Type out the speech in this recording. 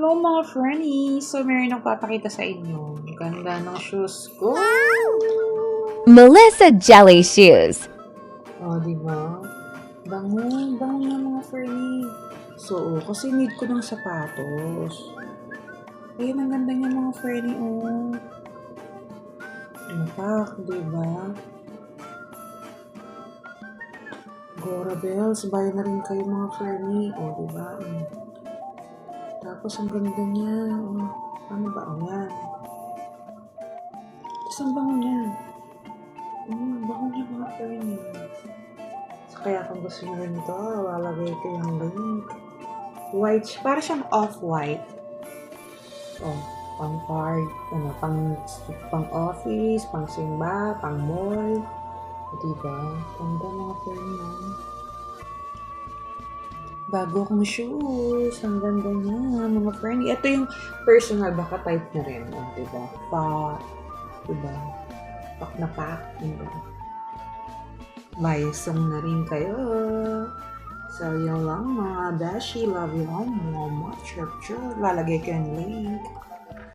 Hello mga friendly! So, meron akong papakita sa inyo. Ganda ng shoes ko. Melissa Jelly Shoes. Oh, di ba? Bango, bango na mga friendly. So, kasi need ko ng sapatos. Ayun, ang ganda niya mga friendly, oh. Impact, di ba? Gora Bells, buy na rin kayo mga friendly. Oh, di ba? Tapos, ang ganda niya. Oh, ano ba? Oh, yan. Tapos, ang bango niya. Bango niya mga friendly. So, kaya kung gusto nyo rin ito, lalagay ko yung link. White, para siyang off-white. Oh, pang card, pang office, pang simba, pang mall. Diba? Ganda mga friendly. Bago kong shoes. Ang ganda niya, mga friendly. Ito yung personal, baka type na rin. Diba? Diba? Pak na pak. Diba? Bayasong na rin kayo. So, yun lang mga beshi. Love you all. Much. Lalagay ko yung link.